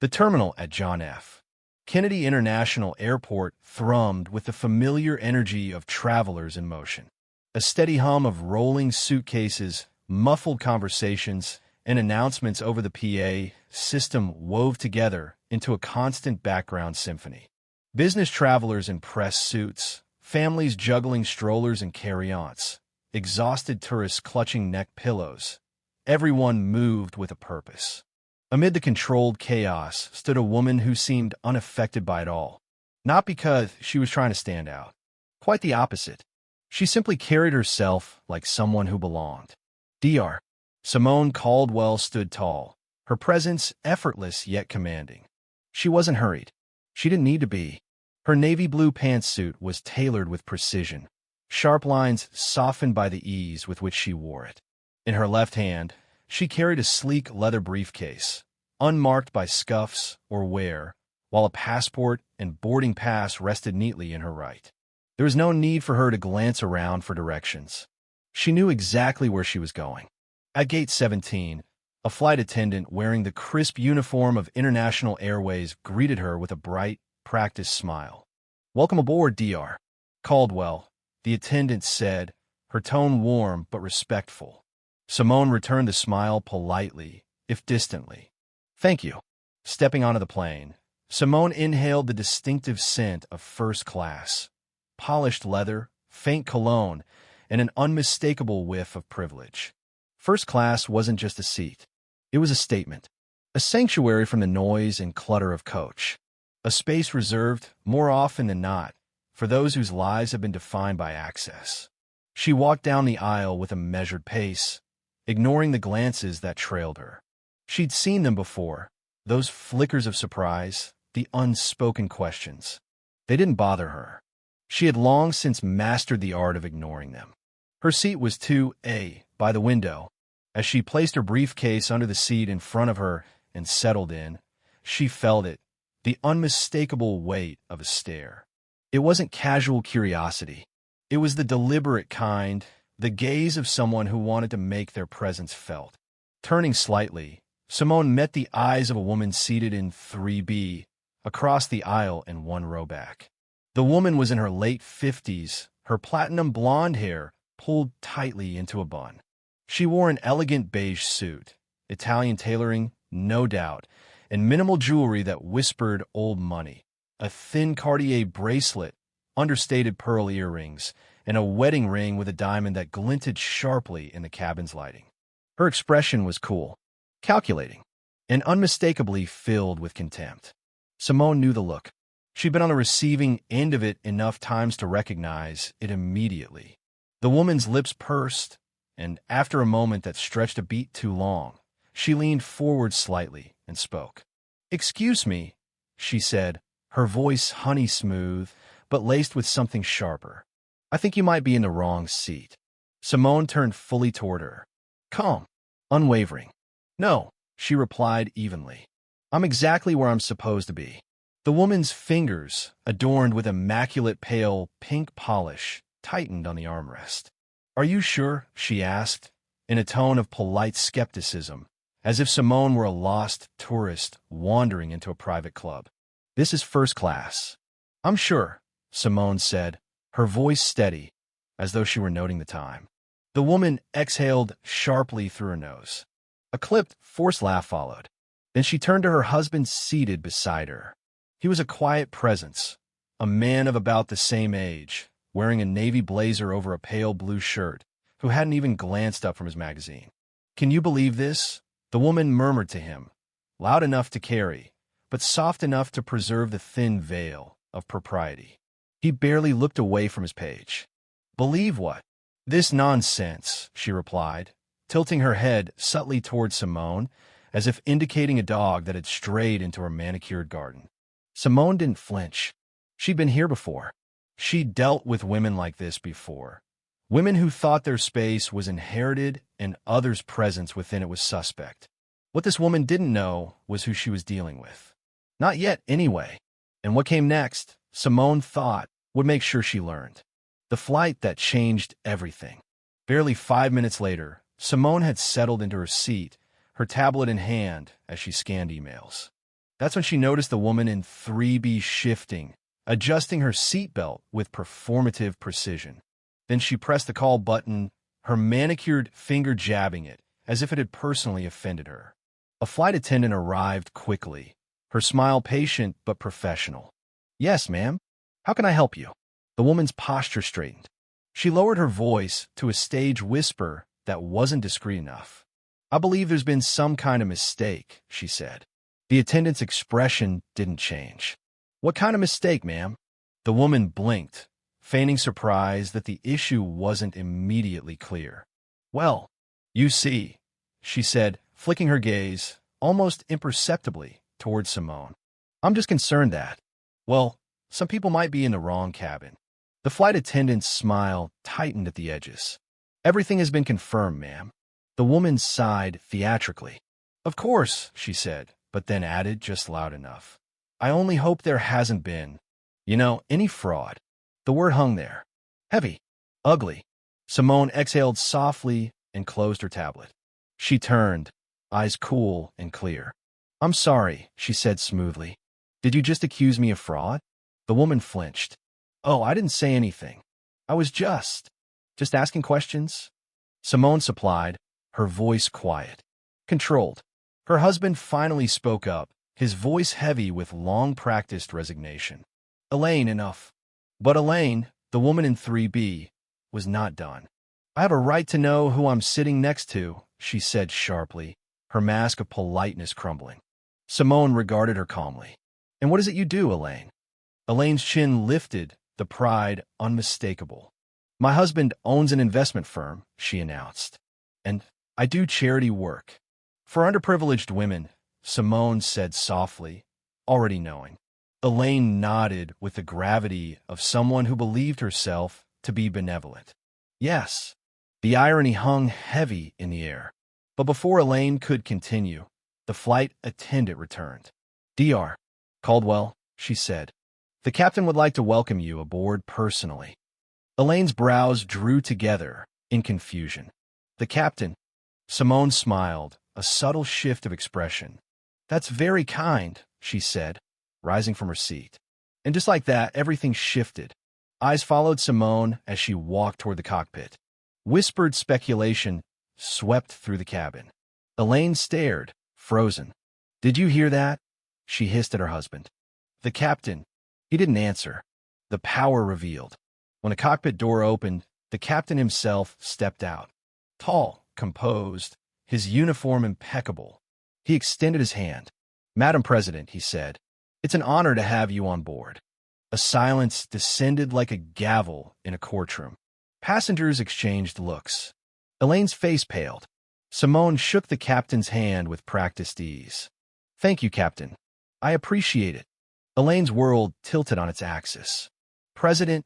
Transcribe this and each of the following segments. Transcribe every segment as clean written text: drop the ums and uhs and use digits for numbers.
The terminal at John F. Kennedy International Airport thrummed with the familiar energy of travelers in motion. A steady hum of rolling suitcases, muffled conversations, and announcements over the PA system wove together into a constant background symphony. Business travelers in press suits, families juggling strollers and carry-ons, exhausted tourists clutching neck pillows. Everyone moved with a purpose. Amid the controlled chaos stood a woman who seemed unaffected by it all. Not because she was trying to stand out. Quite the opposite. She simply carried herself like someone who belonged. Dr. Simone Caldwell stood tall, her presence effortless yet commanding. She wasn't hurried. She didn't need to be. Her navy blue pantsuit was tailored with precision, sharp lines softened by the ease with which she wore it. In her left hand, she carried a sleek leather briefcase, unmarked by scuffs or wear, while a passport and boarding pass rested neatly in her right. There was no need for her to glance around for directions. She knew exactly where she was going. At Gate 17, a flight attendant wearing the crisp uniform of International Airways greeted her with a bright, practiced smile. "Welcome aboard, Dr. Caldwell," the attendant said, her tone warm but respectful. Simone returned the smile politely, if distantly. "Thank you." Stepping onto the plane, Simone inhaled the distinctive scent of first class, polished leather, faint cologne, and an unmistakable whiff of privilege. First class wasn't just a seat. It was a statement, a sanctuary from the noise and clutter of coach, a space reserved, more often than not, for those whose lives have been defined by access. She walked down the aisle with a measured pace, ignoring the glances that trailed her. She'd seen them before, those flickers of surprise, the unspoken questions. They didn't bother her. She had long since mastered the art of ignoring them. Her seat was 2A, by the window. As she placed her briefcase under the seat in front of her and settled in, she felt it, the unmistakable weight of a stare. It wasn't casual curiosity. It was the deliberate kind, the gaze of someone who wanted to make their presence felt. Turning slightly, Simone met the eyes of a woman seated in 3B, across the aisle and one row back. The woman was in her late 50s, her platinum blonde hair pulled tightly into a bun. She wore an elegant beige suit, Italian tailoring, no doubt, and minimal jewelry that whispered old money. A thin Cartier bracelet, understated pearl earrings, and a wedding ring with a diamond that glinted sharply in the cabin's lighting. Her expression was cool, calculating, and unmistakably filled with contempt. Simone knew the look. She'd been on the receiving end of it enough times to recognize it immediately. The woman's lips pursed, and after a moment that stretched a beat too long, she leaned forward slightly and spoke. "Excuse me," she said, her voice honey-smooth, but laced with something sharper. "I think you might be in the wrong seat." Simone turned fully toward her, calm, unwavering. "No," she replied evenly. "I'm exactly where I'm supposed to be." The woman's fingers, adorned with immaculate pale pink polish, tightened on the armrest. "Are you sure?" she asked, in a tone of polite skepticism, as if Simone were a lost tourist wandering into a private club. "This is first class." "I'm sure," Simone said, her voice steady, as though she were noting the time. The woman exhaled sharply through her nose. A clipped, forced laugh followed. Then she turned to her husband seated beside her. He was a quiet presence, a man of about the same age, wearing a navy blazer over a pale blue shirt, who hadn't even glanced up from his magazine. "Can you believe this?" the woman murmured to him, loud enough to carry, but soft enough to preserve the thin veil of propriety. He barely looked away from his page. "Believe what?" "This nonsense," she replied, tilting her head subtly toward Simone, as if indicating a dog that had strayed into her manicured garden. Simone didn't flinch. She'd been here before. She'd dealt with women like this before. Women who thought their space was inherited and others' presence within it was suspect. What this woman didn't know was who she was dealing with. Not yet, anyway. And what came next, Simone thought, would make sure she learned. The flight that changed everything. Barely 5 minutes later, Simone had settled into her seat, her tablet in hand as she scanned emails. That's when she noticed the woman in 3B shifting, adjusting her seatbelt with performative precision. Then she pressed the call button, her manicured finger jabbing it, as if it had personally offended her. A flight attendant arrived quickly, her smile patient but professional. "Yes, ma'am. How can I help you?" The woman's posture straightened. She lowered her voice to a stage whisper that wasn't discreet enough. "I believe there's been some kind of mistake," she said. The attendant's expression didn't change. "What kind of mistake, ma'am?" The woman blinked, feigning surprise that the issue wasn't immediately clear. "Well, you see," she said, flicking her gaze, almost imperceptibly, towards Simone. "I'm just concerned that, well, some people might be in the wrong cabin." The flight attendant's smile tightened at the edges. "Everything has been confirmed, ma'am." The woman sighed theatrically. "Of course," she said, but then added just loud enough. "I only hope there hasn't been, any fraud." The word hung there. Heavy. Ugly. Simone exhaled softly and closed her tablet. She turned, eyes cool and clear. "I'm sorry," she said smoothly. "Did you just accuse me of fraud?" The woman flinched. "Oh, I didn't say anything. I was just asking questions." Simone supplied, her voice quiet, controlled. Her husband finally spoke up, his voice heavy with long-practiced resignation. "Elaine, enough." But Elaine, the woman in 3B, was not done. "I have a right to know who I'm sitting next to," she said sharply, her mask of politeness crumbling. Simone regarded her calmly. "And what is it you do, Elaine?" Elaine's chin lifted, the pride unmistakable. "My husband owns an investment firm," she announced. "And I do charity work for underprivileged women," Simone said softly, already knowing. Elaine nodded with the gravity of someone who believed herself to be benevolent. "Yes." The irony hung heavy in the air. But before Elaine could continue, the flight attendant returned. "Dr. Caldwell," she said, "the captain would like to welcome you aboard personally." Elaine's brows drew together in confusion. "The captain?" Simone smiled, a subtle shift of expression. "That's very kind," she said, rising from her seat. And just like that, everything shifted. Eyes followed Simone as she walked toward the cockpit. Whispered speculation swept through the cabin. Elaine stared, frozen. "Did you hear that?" she hissed at her husband. The captain, he didn't answer. The power revealed. When a cockpit door opened, the captain himself stepped out. Tall, composed, his uniform impeccable. He extended his hand. "Madam President," he said, "it's an honor to have you on board." A silence descended like a gavel in a courtroom. Passengers exchanged looks. Elaine's face paled. Simone shook the captain's hand with practiced ease. "Thank you, Captain. I appreciate it." Elaine's world tilted on its axis. "President,"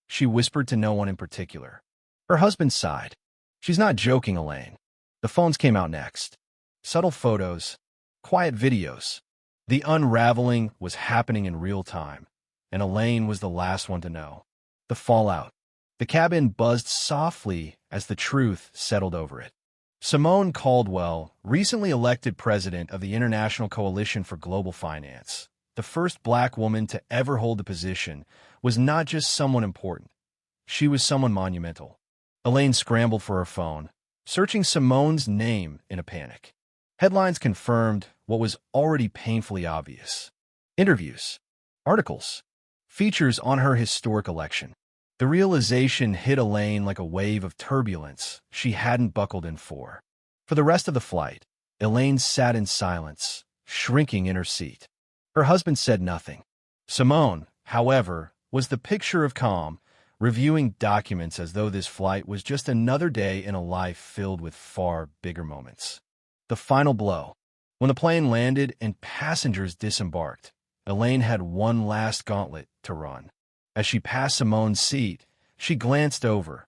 she whispered to no one in particular. Her husband sighed. "She's not joking, Elaine." The phones came out next. Subtle photos, quiet videos. The unraveling was happening in real time, and Elaine was the last one to know. The fallout. The cabin buzzed softly as the truth settled over it. Simone Caldwell, recently elected president of the International Coalition for Global Finance, the first black woman to ever hold the position, was not just someone important. She was someone monumental. Elaine scrambled for her phone, searching Simone's name in a panic. Headlines confirmed what was already painfully obvious. Interviews, articles, features on her historic election. The realization hit Elaine like a wave of turbulence she hadn't buckled in for. For the rest of the flight, Elaine sat in silence, shrinking in her seat. Her husband said nothing. Simone, however, was the picture of calm, reviewing documents as though this flight was just another day in a life filled with far bigger moments. The final blow. When the plane landed and passengers disembarked, Elaine had one last gauntlet to run. As she passed Simone's seat, she glanced over,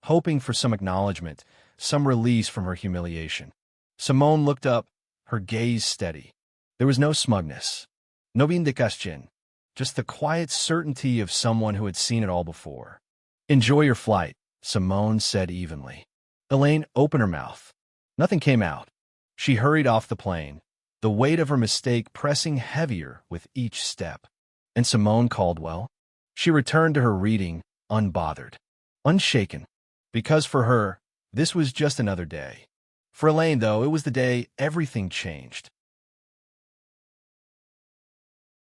hoping for some acknowledgement, some release from her humiliation. Simone looked up, her gaze steady. There was no smugness, no vindication, just the quiet certainty of someone who had seen it all before. "Enjoy your flight," Simone said evenly. Elaine opened her mouth. Nothing came out. She hurried off the plane, the weight of her mistake pressing heavier with each step. And Simone Caldwell? She returned to her reading, unbothered, unshaken, because for her, this was just another day. For Elaine, though, it was the day everything changed.